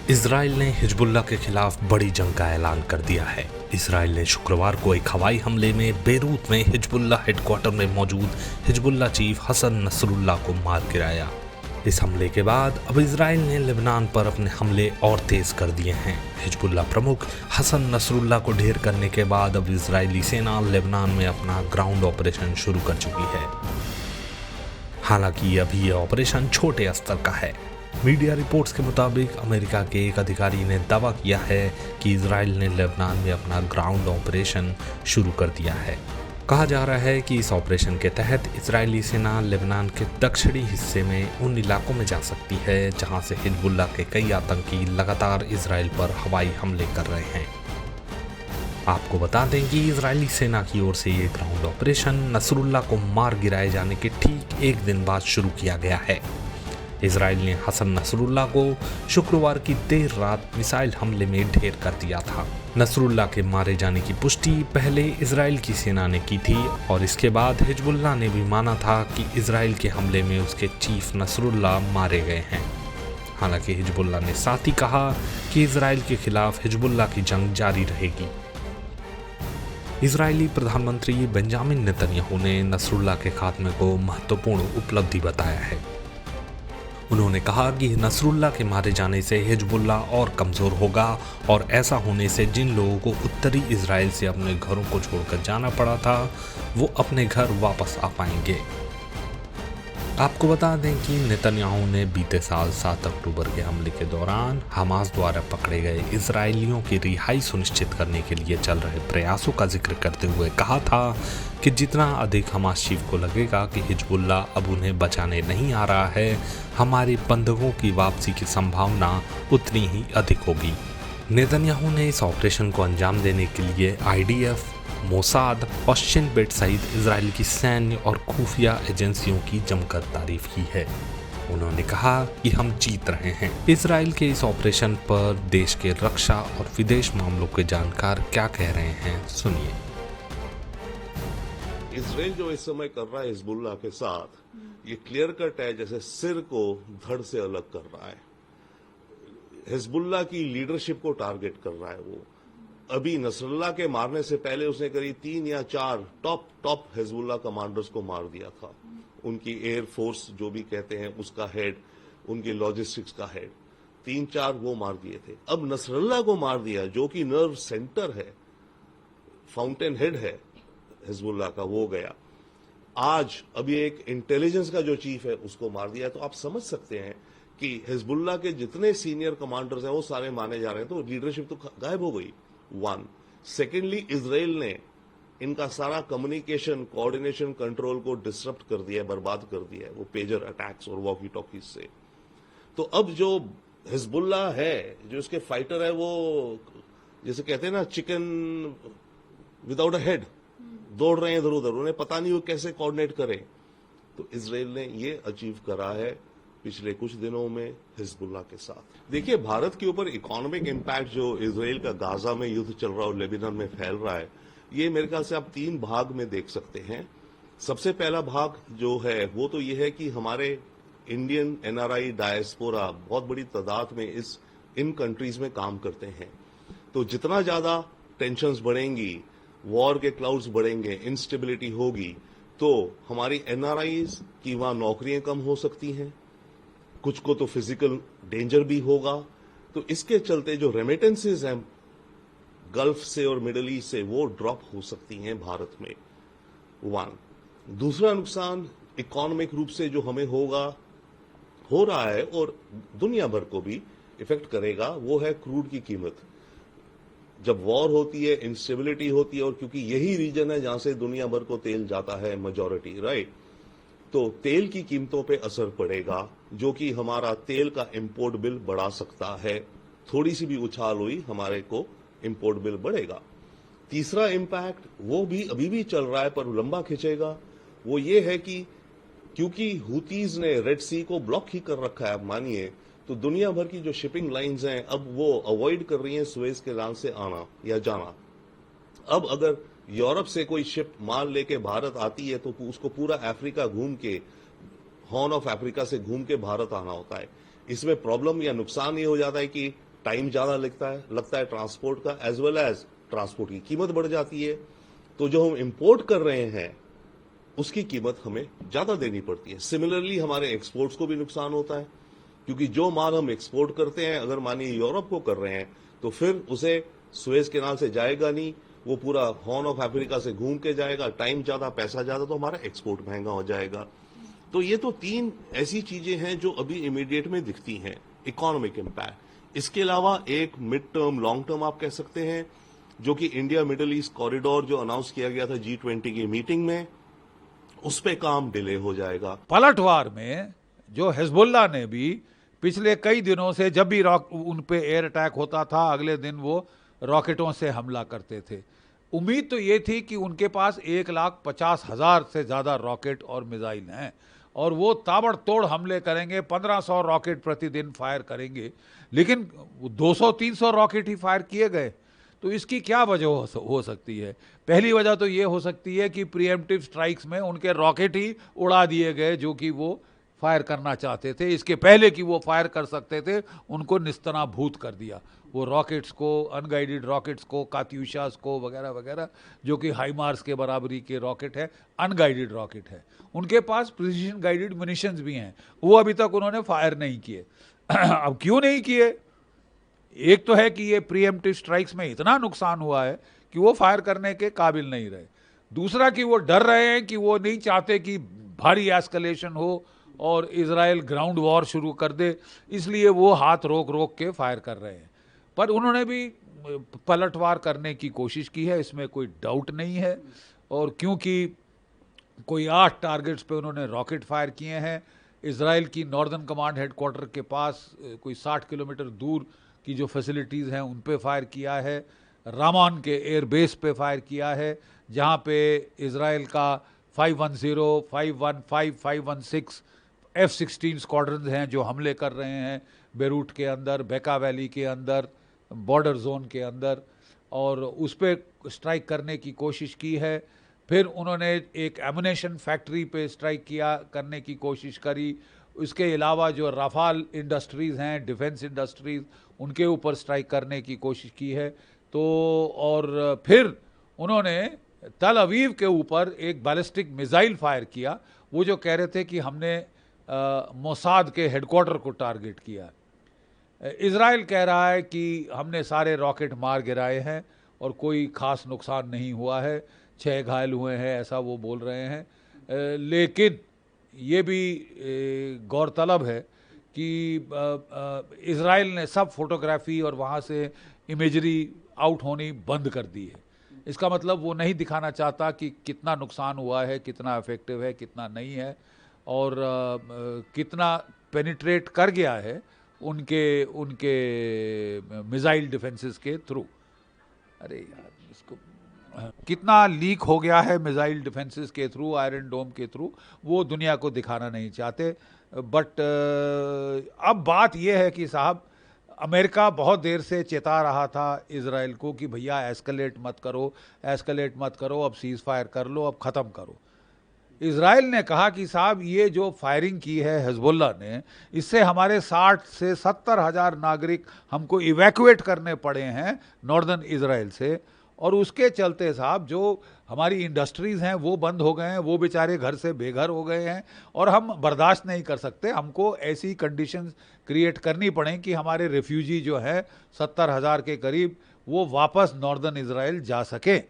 Israel ने Hezbollah के खिलाफ बड़ी जंग का ऐलान कर दिया है। इजराइल ने शुक्रवार को एक हवाई हमले में बेरूत में हिजबुल्लाह हेडक्वार्टर में मौजूद हिजबुल्लाह चीफ हसन नसरुल्लाह को मार गिराया। इस हमले के बाद अब इजराइल ने लेबनान पर अपने हमले और तेज कर दिए हैं। हिजबुल्लाह प्रमुख हसन नसरुल्लाह को ढेर करने के बाद अब इजरायली सेना लेबनान में अपना ग्राउंड ऑपरेशन शुरू कर चुकी है। हालांकि अभी यह ऑपरेशन छोटे स्तर का है। मीडिया रिपोर्ट्स के मुताबिक अमेरिका के एक अधिकारी ने दावा किया है कि इजराइल ने लेबनान में अपना ग्राउंड ऑपरेशन शुरू कर दिया है। कहा जा रहा है कि इस ऑपरेशन के तहत इजरायली सेना लेबनान के दक्षिणी हिस्से में उन इलाकों में जा सकती है जहां से हिजबुल्लाह के कई आतंकी लगातार इजराइल पर हवाई हमले कर रहे हैं। आपको बता दें कि इजरायली सेना की ओर से ये ग्राउंड ऑपरेशन नसरुल्लाह को मार गिराए जाने के ठीक एक दिन बाद शुरू किया गया है। इजराइल ने हसन नसरुल्लाह को शुक्रवार की देर रात मिसाइल हमले में ढेर कर दिया था। नसरुल्लाह के मारे जाने की पुष्टि पहले इजराइल की सेना ने की थी और इसके बाद हिजबुल्लाह ने भी माना था कि इजराइल के हमले में उसके चीफ नसरुल्लाह मारे गए हैं। हालांकि हिजबुल्लाह ने साथ ही कहा कि इजराइल के खिलाफ हिजबुल्लाह की जंग जारी रहेगी। इजरायली प्रधानमंत्री बेंजामिन नेतन्याहू ने नसरुल्लाह के खात्मे को महत्वपूर्ण उपलब्धि बताया है। उन्होंने कहा कि नसरुल्लाह के मारे जाने से हिजबुल्लाह और कमज़ोर होगा और ऐसा होने से जिन लोगों को उत्तरी इजराइल से अपने घरों को छोड़कर जाना पड़ा था वो अपने घर वापस आ पाएंगे। आपको बता दें कि नेतन्याहू ने बीते साल 7 अक्टूबर के हमले के दौरान हमास द्वारा पकड़े गए इजरायलियों की रिहाई सुनिश्चित करने के लिए चल रहे प्रयासों का जिक्र करते हुए कहा था कि जितना अधिक हमास चीफ को लगेगा कि हिजबुल्लाह अब उन्हें बचाने नहीं आ रहा है, हमारे बंधकों की वापसी की संभावना उतनी ही अधिक होगी। नेतन्याहू ने इस ऑपरेशन को अंजाम देने के लिए IDF, मोसाद और शिन बेट सहित इजराइल की सैन्य और खुफिया एजेंसियों की जमकर तारीफ की है। उन्होंने कहा कि हम जीत रहे हैं। इजराइल के इस ऑपरेशन पर देश के रक्षा और विदेश मामलों के जानकार क्या कह रहे हैं, सुनिए। इजराइल जो इस समय कर रहा है हिजबुल्लाह के साथ, ये क्लियर कट है, जैसे सिर को धड़ से अलग कर रहा है। हिजबुल्लाह की लीडरशिप को टारगेट कर रहा है वो। अभी नसरुल्लाह के मारने से पहले उसने करीब 3 या 4 टॉप हिजबुल्लाह कमांडर्स को मार दिया था। उनकी एयर फोर्स जो भी कहते हैं उसका हेड, उनकी लॉजिस्टिक्स का हेड, 3-4 वो मार दिए थे। अब नसरुल्लाह को मार दिया जो कि नर्व सेंटर है, फाउंटेन हेड है हिजबुल्लाह का, वो गया। आज अभी एक इंटेलिजेंस का जो चीफ है उसको मार दिया। तो आप समझ सकते हैं कि हिजबुल्लाह के जितने सीनियर कमांडर्स हैं वो सारे माने जा रहे हैं, तो लीडरशिप तो गायब हो गई। 1 सेकेंडली, इजराइल ने इनका सारा कम्युनिकेशन, कोऑर्डिनेशन, कंट्रोल को डिसरप्ट कर दिया है, बर्बाद कर दिया है, वो पेजर अटैक्स और वॉकी टॉकीज से। तो अब जो हिजबुल्लाह है, जो इसके फाइटर है, वो जैसे कहते हैं ना चिकन विदाउट अ हेड, दौड़ रहे हैं इधर उधर, उन्हें पता नहीं वो कैसे कोऑर्डिनेट करें। तो इजराइल ने ये अचीव करा है पिछले कुछ दिनों में हिजबुल्लाह के साथ। देखिए, भारत के ऊपर इकोनॉमिक इंपैक्ट जो इजराइल का गाजा में युद्ध चल रहा है और लेबनान में फैल रहा है, ये मेरे ख्याल से आप 3 भाग में देख सकते हैं। सबसे पहला भाग जो है वो तो ये है कि हमारे इंडियन NRI डायस्पोरा बहुत बड़ी तादाद में इन कंट्रीज में काम करते हैं। तो जितना ज्यादा टेंशंस बढ़ेंगी, वॉर के क्लाउड्स बढ़ेंगे, इंस्टेबिलिटी होगी, तो हमारी NRIs की वहां नौकरियां कम हो सकती हैं, कुछ को तो फिजिकल डेंजर भी होगा। तो इसके चलते जो रेमिटेंसेज हैं गल्फ से और मिडिल ईस्ट से, वो ड्रॉप हो सकती हैं भारत में। 1 दूसरा नुकसान इकोनॉमिक रूप से जो हमें हो रहा है और दुनिया भर को भी इफेक्ट करेगा, वो है क्रूड की कीमत। जब वॉर होती है, इंस्टेबिलिटी होती है, और क्योंकि यही रीजन है जहां से दुनिया भर को तेल जाता है मेजॉरिटी, राइट, तो तेल की कीमतों पे असर पड़ेगा, जो कि हमारा तेल का इंपोर्ट बिल बढ़ा सकता है। थोड़ी सी भी उछाल हुई, हमारे को इंपोर्ट बिल बढ़ेगा। तीसरा इंपैक्ट, वो भी अभी भी चल रहा है पर लंबा खिंचेगा, वो ये है कि क्योंकि हुतीज ने रेड सी को ब्लॉक ही कर रखा है, आप मानिए, तो दुनिया भर की जो शिपिंग लाइंस हैं अब वो अवॉइड कर रही हैं सुएज के लाल से आना या जाना। अब अगर यूरोप से कोई शिप माल लेके भारत आती है तो उसको पूरा अफ्रीका घूम के, हॉर्न ऑफ अफ्रीका से घूम के भारत आना होता है। इसमें प्रॉब्लम या नुकसान ये हो जाता है कि टाइम ज़्यादा लगता है ट्रांसपोर्ट का, एज वेल एज ट्रांसपोर्ट की कीमत बढ़ जाती है। तो जो हम इंपोर्ट कर रहे हैं उसकी कीमत हमें ज़्यादा देनी पड़ती है। सिमिलरली हमारे एक्सपोर्ट्स को भी नुकसान होता है, क्योंकि जो माल हम एक्सपोर्ट करते हैं, अगर मानिए यूरोप को कर रहे हैं, तो फिर उसे सुएज कैनाल से जाएगा नहीं, वो पूरा हॉर्न ऑफ अफ्रीका से घूम के जाएगा, टाइम ज़्यादा, पैसा ज़्यादा, तो हमारा एक्सपोर्ट महंगा हो जाएगा। तो ये तो 3 ऐसी चीजें हैं जो अभी इमीडिएट में दिखती हैं, इकोनॉमिक इम्पैक्ट। इसके अलावा एक मिड टर्म, लॉन्ग टर्म आप कह सकते हैं, जो कि इंडिया मिडिल ईस्ट कॉरिडोर जो अनाउंस किया गया था G20 की मीटिंग में, उस पे काम डिले हो जाएगा। पलटवार में जो हिजबुल्लाह ने भी पिछले कई दिनों से जब भी उन पे एयर अटैक होता था, अगले दिन वो रॉकेटों से हमला करते थे। उम्मीद तो ये थी कि उनके पास 1,50,000 से ज़्यादा रॉकेट और मिसाइल हैं और वो ताबड़तोड़ हमले करेंगे, 1500 रॉकेट प्रतिदिन फायर करेंगे, लेकिन 200-300 रॉकेट ही फायर किए गए। तो इसकी क्या वजह हो सकती है? पहली वजह तो ये हो सकती है कि प्रीएम्प्टिव स्ट्राइक्स में उनके रॉकेट ही उड़ा दिए गए जो कि वो फायर करना चाहते थे। इसके पहले कि वो फायर कर सकते थे, उनको निस्तनाभूत कर दिया। वो रॉकेट्स को, अनगाइडेड रॉकेट्स को, कात्यूशास को वगैरह वगैरह, जो कि हाइमार्स के बराबरी के रॉकेट है, अनगाइडेड रॉकेट है। उनके पास प्रिसीजन गाइडेड म्यूनिशंस भी हैं, वो अभी तक उन्होंने फायर नहीं किए। अब क्यों नहीं किए? एक तो है कि ये प्रीएम्प्टिव स्ट्राइक्स में इतना नुकसान हुआ है कि वो फायर करने के काबिल नहीं रहे। दूसरा कि वो डर रहे हैं कि वो नहीं चाहते कि भारी एस्केलेशन हो और इजराइल ग्राउंड वॉर शुरू कर दे, इसलिए वो हाथ रोक रोक के फायर कर रहे हैं। पर उन्होंने भी पलटवार करने की कोशिश की है, इसमें कोई डाउट नहीं है। और क्योंकि कोई 8 टारगेट्स पे उन्होंने रॉकेट फायर किए हैं, इजराइल की नॉर्दर्न कमांड हेडक्वार्टर के पास कोई 60 किलोमीटर दूर की जो फैसिलिटीज़ हैं उन पे फायर किया है, रामान के एयरबेस पे फायर किया है, जहाँ पे इजराइल का 510, 515, 516 F-16 स्क्वाड्रन हैं जो हमले कर रहे हैं बेरूट के अंदर, बेका वैली के अंदर, बॉर्डर जोन के अंदर, और उस पर स्ट्राइक करने की कोशिश की है। फिर उन्होंने एक एमुनेशन फैक्ट्री पे स्ट्राइक करने की कोशिश करी। इसके अलावा जो राफाल इंडस्ट्रीज़ हैं, डिफेंस इंडस्ट्रीज़, उनके ऊपर स्ट्राइक करने की कोशिश की है। तो और फिर उन्होंने तल अवीव के ऊपर एक बैलिस्टिक मिसाइल फायर किया, वो जो कह रहे थे कि हमने मोसाद के हेडक्वार्टर को टारगेट किया। इजराइल कह रहा है कि हमने सारे रॉकेट मार गिराए हैं और कोई ख़ास नुकसान नहीं हुआ है, 6 घायल हुए हैं, ऐसा वो बोल रहे हैं। लेकिन ये भी गौरतलब है कि इजराइल ने सब फोटोग्राफी और वहाँ से इमेजरी आउट होनी बंद कर दी है। इसका मतलब वो नहीं दिखाना चाहता कि कितना नुकसान हुआ है, कितना इफेक्टिव है, कितना नहीं है, और कितना पेनिट्रेट कर गया है उनके मिसाइल डिफेंसेस के थ्रू। अरे यार, इसको कितना लीक हो गया है मिसाइल डिफेंसेस के थ्रू, आयरन डोम के थ्रू, वो दुनिया को दिखाना नहीं चाहते। बट अब बात यह है कि साहब, अमेरिका बहुत देर से चेता रहा था इजराइल को कि भैया एस्केलेट मत करो, अब सीज फायर कर लो, अब ख़त्म करो। इजराइल ने कहा कि साहब ये जो फायरिंग की है हिजबुल्लाह ने, इससे हमारे 60 से 70 हज़ार नागरिक हमको इवैक्यूएट करने पड़े हैं नॉर्दर्न इजराइल से, और उसके चलते साहब जो हमारी इंडस्ट्रीज़ हैं वो बंद हो गए हैं, वो बेचारे घर से बेघर हो गए हैं, और हम बर्दाश्त नहीं कर सकते। हमको ऐसी कंडीशंस क्रिएट करनी पड़े कि हमारे रेफ्यूजी जो हैं 70 हज़ार के करीब, वो वापस नॉर्दर्न इजराइल जा सके।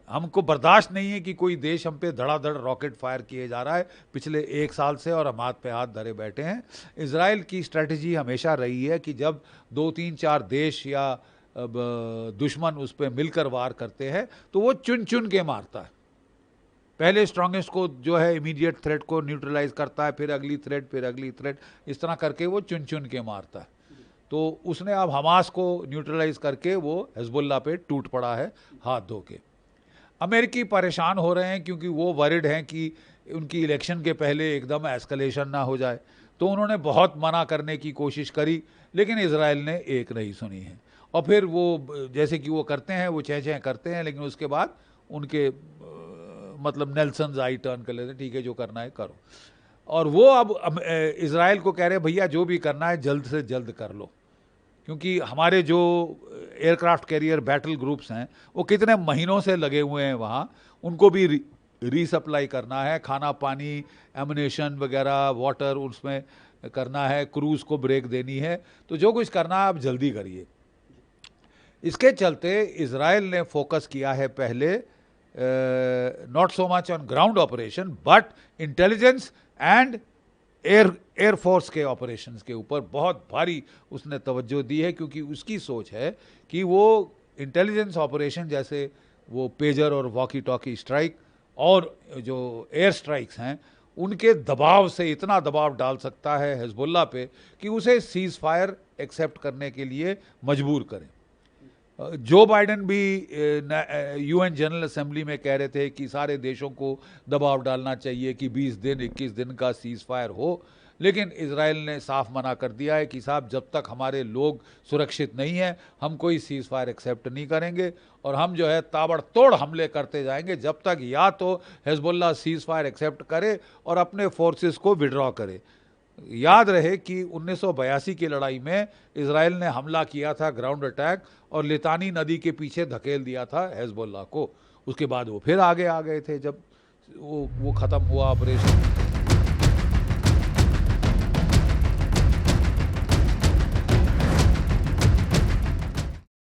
हमको बर्दाश्त नहीं है कि कोई देश हम पे धड़ाधड़ रॉकेट फायर किए जा रहा है पिछले 1 साल से, और हम हाथ पे हाथ धरे बैठे हैं। इजराइल की स्ट्रेटजी हमेशा रही है कि जब 2-3-4 देश या दुश्मन उस पर मिलकर वार करते हैं तो वो चुन चुन के मारता है। पहले स्ट्रांगेस्ट को जो है इमीडिएट थ्रेट को न्यूट्रलाइज करता है, फिर अगली थ्रेट, इस तरह करके वो चुन चुन के मारता है। तो उसने अब हमास को न्यूट्रलाइज करके वो हिजबुल्लाह पे टूट पड़ा है हाथ धो के। अमेरिकी परेशान हो रहे हैं क्योंकि वो वरिड हैं कि उनकी इलेक्शन के पहले एकदम एस्केलेशन ना हो जाए। तो उन्होंने बहुत मना करने की कोशिश करी, लेकिन इजराइल ने एक नहीं सुनी है। और फिर वो जैसे कि वो करते हैं, वो चह करते हैं, लेकिन उसके बाद उनके मतलब नेल्सन आई टर्न कर लेते हैं, ठीक है जो करना है करो। और वो अब इजराइल को कह रहे हैं भैया जो भी करना है जल्द से जल्द कर लो, क्योंकि हमारे जो एयरक्राफ्ट कैरियर बैटल ग्रुप्स हैं वो कितने महीनों से लगे हुए हैं वहाँ, उनको भी रीसप्लाई करना है, खाना पानी एमुनेशन वगैरह वाटर उसमें करना है, क्रूज़ को ब्रेक देनी है, तो जो कुछ करना है आप जल्दी करिए। इसके चलते इजराइल ने फोकस किया है पहले not so much on ground operation but intelligence and air force के ऑपरेशंस के ऊपर बहुत भारी उसने तवज्जो दी है, क्योंकि उसकी सोच है कि वो इंटेलिजेंस ऑपरेशन जैसे वो पेजर और वॉकी टॉकी स्ट्राइक और जो एयर स्ट्राइक्स हैं उनके दबाव से इतना दबाव डाल सकता है हिजबुल्लाह पे कि उसे सीज फायर एक्सेप्ट करने के लिए मजबूर करें। जो बाइडेन भी यूएन जनरल असेंबली में कह रहे थे कि सारे देशों को दबाव डालना चाहिए कि 20 दिन 21 दिन का सीज फायर हो, लेकिन इजराइल ने साफ मना कर दिया है कि साहब जब तक हमारे लोग सुरक्षित नहीं हैं हम कोई सीज फायर एक्सेप्ट नहीं करेंगे और हम जो है ताबड़तोड़ हमले करते जाएंगे जब तक या तो हिजबुल्लाह सीज फायर एक्सेप्ट करे और अपने फोर्सेस को विड्रॉ करे। याद रहे कि 1982 की लड़ाई में इजराइल ने हमला किया था ग्राउंड अटैक और लितानी नदी के पीछे धकेल दिया था हिजबुल्लाह को, उसके बाद वो फिर आगे आ गए थे जब वो ख़त्म हुआ ऑपरेशन।